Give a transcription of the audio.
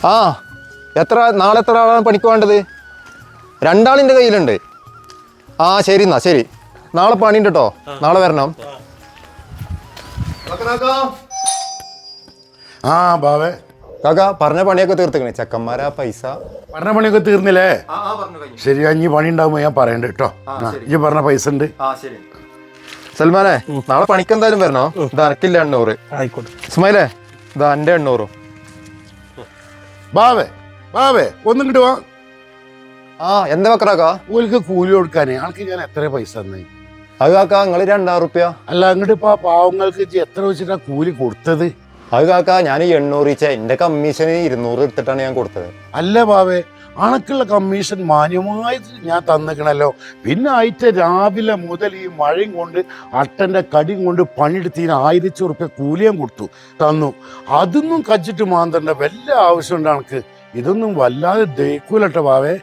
ആ നാളെ എത്ര ആളാണ് പണിക്ക് വേണ്ടത്? 2 ആളിൻ്റെ കയ്യിലുണ്ട്. ആ ശരി എന്നാ ശരി, നാളെ പണിയുണ്ട് കേട്ടോ, നാളെ വരണം. ആ ബാവേ, കാക്ക പറഞ്ഞ പണിയൊക്കെ തീർത്തിക്കണേ, ചെക്കന്മാരാ പൈസ പറഞ്ഞ പണിയൊക്കെ തീർന്നില്ലേ? ശരി, ഇനി പണി ഉണ്ടാകുമ്പോൾ ഞാൻ പറയണ്ട കേട്ടോ. ഈ പറഞ്ഞ പൈസ ഉണ്ട്. സൽമാനെ നാളെ പണിക്ക് എന്തായാലും വരണോ? ഇത് അനക്കില്ല 800. ആയിക്കോട്ടെ. ഇസ്മായിലേ ഇത് എൻ്റെ 800. ബാവേ ബാവേ ഒന്നും കിട്ടുക. ആ എന്താ വെക്കറാക്ക? ഓൽക്ക് കൂലി കൊടുക്കാനേ ആൾക്ക് ഞാൻ എത്ര പൈസ തന്നെ? അത് കാക്ക നിങ്ങൾ 2000 റുപ്യ. അല്ല, അങ്ങോട്ട് ഇപ്പൊ ആ പാവങ്ങൾക്ക് എത്ര വെച്ചിട്ടാ കൂലി കൊടുത്തത്? അത് കാക്ക ഞാൻ 800 വെച്ച എന്റെ കമ്മീഷന് 200 എടുത്തിട്ടാണ് ഞാൻ കൊടുത്തത്. അല്ല ബാവേ, അണക്കുള്ള കമ്മീഷൻ മാന്യമായിട്ട് ഞാൻ തന്നിക്കണല്ലോ. പിന്നെ ആയിട്ട് രാവിലെ മുതൽ ഈ മഴയും കൊണ്ട് അട്ടൻ്റെ കടിയും കൊണ്ട് പണിയെടുത്തതിന് 1000 റുപ്യ കൂലിയും കൊടുത്തു തന്നു. അതൊന്നും കച്ചിട്ട് മാന്തണ്ട വല്ല ആവശ്യമുണ്ട് അണക്ക്. ഇതൊന്നും വല്ലാതെ ദഹിക്കൂലട്ടോ ബാവേ.